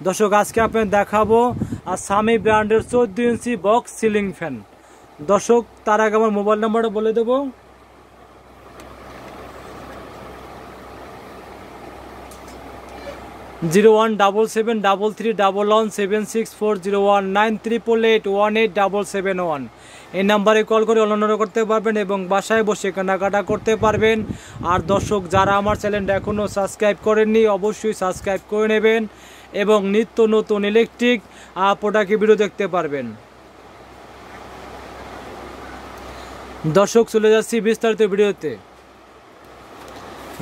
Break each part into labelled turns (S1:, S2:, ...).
S1: দর্শক আজকে আপনাদের দেখাবো সামি ব্র্যান্ডের 14 ইঞ্চি বক্স সিলিং ফ্যান। দর্শক তার আগে আমার মোবাইল নাম্বারটা বলে দেবো, 017731176401988881877 এই নাম্বারে কল করে অনলাইনে করতে পারবেন এবং বাসায় বসে কেনাকাটা করতে পারবেন। আর দর্শক যারা আমার চ্যানেলটা এখনও সাবস্ক্রাইব করেননি অবশ্যই সাবস্ক্রাইব করে নেবেন এবং নিত্য নতুন ইলেকট্রিক প্রোডাক্টের ভিডিও দেখতে পারবেন। দর্শক চলে যাচ্ছি বিস্তারিত ভিডিওতে।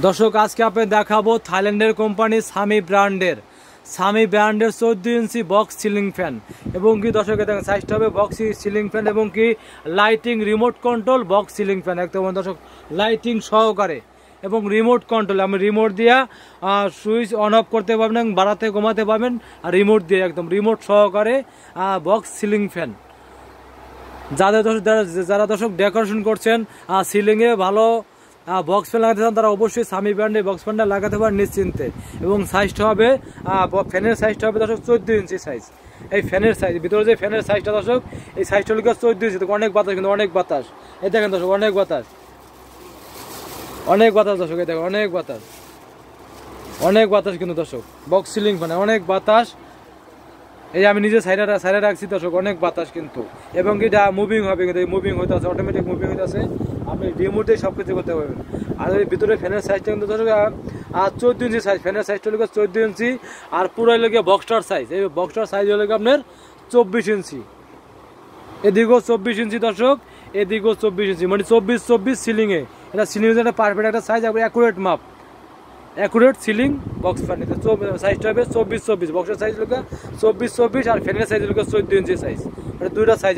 S1: দর্শক আজকে আপনাদের দেখাবো থাইল্যান্ডের কোম্পানি সামি ব্র্যান্ডের 14 ইঞ্চি বক্স সিলিং ফ্যান এবং কি দর্শক দেখেন সাইজটা হবে বক্স সিলিং ফ্যান এবং কি lighting remote control box ceiling fan একদম দর্শক লাইটিং সহকারে এবং রিমোট কন্ট্রোল, আমি রিমোট দিয়ে সুইচ অন অফ করতে পারবেন এবং বাড়াতে কমাতে পারবেন আর রিমোট দিয়ে একদম রিমোট সহকারে বক্স সিলিং ফ্যান। যারা দর্শক ডেকোরেশন করছেন সিলিংয়ে ভালো বক্স ফ্যান লাগাতে চান তারা অবশ্যই সামি ব্র্যান্ডের বক্স ফ্যানটা লাগাতে পারেন নিশ্চিন্তে। এবং সাইজটা হবে ফ্যানের সাইজটা হবে দর্শক 14 ইঞ্চি সাইজ। এই ফ্যানের সাইজ ভিতরে যে ফ্যানের সাইজটা দর্শক এই সাইজটা হলো 14 ইঞ্চি, অনেক বাতাস কিন্তু অনেক বাতাস। এই দেখেন দর্শক অনেক বাতাস দর্শক, এই দেখেন অনেক বাতাস কিন্তু দর্শক বক্স সিলিং ফ্যানে অনেক বাতাস। এই আমি নিজে সাইডে রাখছি দর্শক অনেক বাতাস কিন্তু এবং এটা মুভিং হবে কিন্তু মুভিং হইতে আছে, অটোমেটিক মুভিং হইতে আছে, আপনি রিমোটে সব কিছু করতে পারবেন। আর ওই ভিতরে ফ্যানের সাইজটা কিন্তু দর্শক 14 ইঞ্চি সাইজ, ফ্যানের সাইজটা হলো 14 ইঞ্চি আর পুরো হলো বক্সটার সাইজ। এই বক্সটার সাইজ হলো আপনার 24 ইঞ্চি, এদিকেও 24 ইঞ্চি দর্শক, এদিকেও 24 ইঞ্চি, মানে 24 সিলিংয়ে। এটা সিলিং একটা পারফেক্ট একটা সাইজ, অ্যাকুরেট মাপ, অ্যাকুরেট সিলিং বক্স ফ্যান। সাইজটা হবে 24 বক্সের সাইজ হলো 24 আর ফ্যানের সাইজ হলো 14 ইঞ্চি সাইজ, মানে দুইটা সাইজ।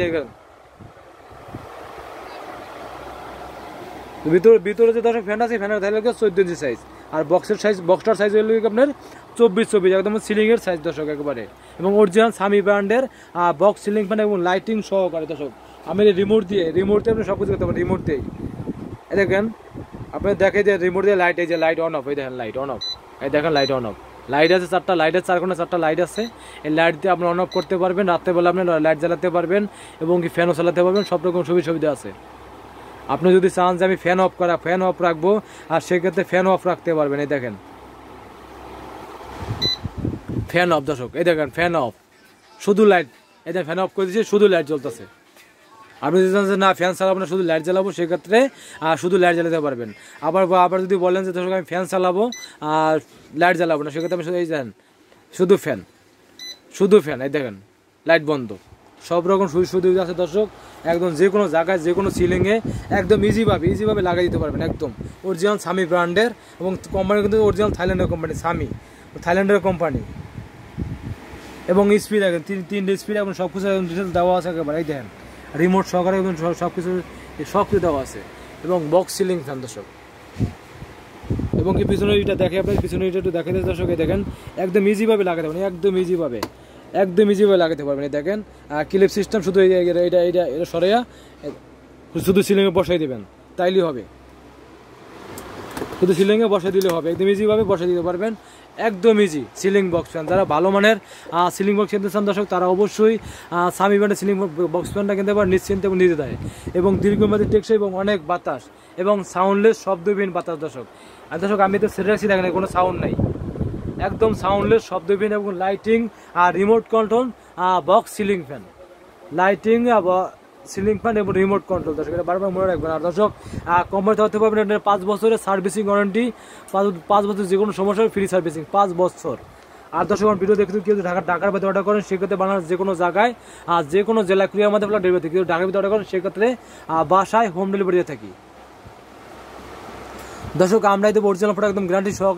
S1: ভিতরে যে দর্শক ফ্যান আছে ফ্যানের হলো 14 ইঞ্চি সাইজ আর বক্সটার সাইজ হলো আপনার 24 একদম সিলিংয়ের সাইজ দর্শক একেবারে। এবং অরিজিনাল সামি ব্র্যান্ডের বক্স সিলিং ফ্যান এবং লাইটিং সহকারে দর্শক। আমি রিমোট দিয়ে আপনি সব কিছু করতে পারেন রিমোট দিয়ে। দেখেন আপনি দেখে যে রিমোট দিয়ে লাইট, এই যে লাইট অন অফ, এই দেখেন লাইট অন অফ, এই দেখেন লাইট অন অফ, লাইট আছে চারটা, লাইট আছে 4 লাইট আছে। এই লাইট দিয়ে আপনি অন অফ করতে পারবেন, রাত্রেবেলা আপনি লাইট জ্বালাতে পারবেন এবং কি ফ্যানও চালাতে পারবেন, সব রকম সুবিধা আছে। আপনি যদি চান যে আমি ফ্যান অফ রাখবো আর সেক্ষেত্রে ফ্যান অফ রাখতে পারবেন। এই দেখেন ফ্যান অফ দর্শক, এই দেখেন ফ্যান অফ, শুধু লাইট, এই দেখেন ফ্যান অফ করে দিয়েছি, শুধু লাইট জ্বলতেছে। আপনি যদি চান যে না ফ্যান চালাবো না শুধু লাইট জ্বালাবো সেক্ষেত্রে শুধু লাইট জ্বালাতে পারবেন। আবার যদি বলেন যে দর্শক আমি ফ্যান চালাবো আর লাইট জ্বালাবো না সেক্ষেত্রে আমি এই দেখেন শুধু ফ্যান, এই দেখেন লাইট বন্ধ, সব রকম সুবিধা আছে দর্শক। একদম যে কোনো জায়গায় যে কোনো সিলিংয়ে একদম ইজিভাবে লাগাই দিতে পারবেন। একদম অরিজিনাল সামি ব্র্যান্ডের এবং কোম্পানি কিন্তু অরিজিনাল থাইল্যান্ডের কোম্পানি, সামি থাইল্যান্ডের কোম্পানি। এবং স্পিড দেখেন 3 স্পিড এবং সব কিছু ডিটেলস দেওয়া আছে একেবারে। এই দেখেন রিমোট সহকারে এবং সব কিছু দেওয়া আছে এবং বক্স সিলিং ফ্যান দর্শক। এবং কি পিছনের এটা দেখে আপনার পিছনের এটা একটু দেখে দর্শক, এই দেখেন একদম ইজিভাবে লাগাতে পারবেন, একদম ইজিভাবে লাগাতে পারবেন। এই দেখেন ক্লিপ সিস্টেম, শুধু এটা সরাইয়া শুধু সিলিংয়ে বসাই দেবেন তাইলেই হবে, শুধু সিলিংয়ে বসাই দিলে হবে, একদম ইজিভাবে বসাই দিতে পারবেন, একদম ইজি সিলিং বক্স ফ্যান। যারা ভালো মানের সিলিং বক্স কিনতে চান দর্শক তারা অবশ্যই সামি ব্র্যান্ডের সিলিং বক্স ফ্যানটা কিনতে পারেন নিশ্চিন্তে এবং নিজে দেয় এবং দীর্ঘমেয়াদী টেকসই এবং অনেক বাতাস এবং সাউন্ডলেস শব্দবিহীন বাতাস দর্শক। আর দর্শক আমি তো সেটা রাখছি দেখেন কোনো সাউন্ড নাই, একদম সাউন্ডলেস শব্দবিহীন এবং লাইটিং আর remote control box ceiling fan, lighting ceiling fan এবং রিমোট কন্ট্রোল দর্শক, এটা বারবার মনে রাখবেন। আর দর্শক কোম্পানিতে হতে পারবেন 5 বছরের সার্ভিসিং ওয়ারেন্টি, 5 বছর যে কোনো সমস্যা ফ্রি সার্ভিসিং 5 বছর। আর দর্শক আমার ভিডিও দেখতে কেউ ঢাকার ভিতরে অর্ডার করেন সেক্ষেত্রে বাংলাদেশ যে কোনো জায়গায় যে কোনো জেলা ক্রিয়ার মধ্যে ডেলিভারি, কেউ ঢাকার ভিতরে অর্ডার করেন সেক্ষেত্রে বাসায় হোম ডেলিভারি দিয়ে থাকি দর্শক। আমরাই দেবো অরিজিনাল প্রোডাক্ট একদম গ্যারান্টি সহকারে।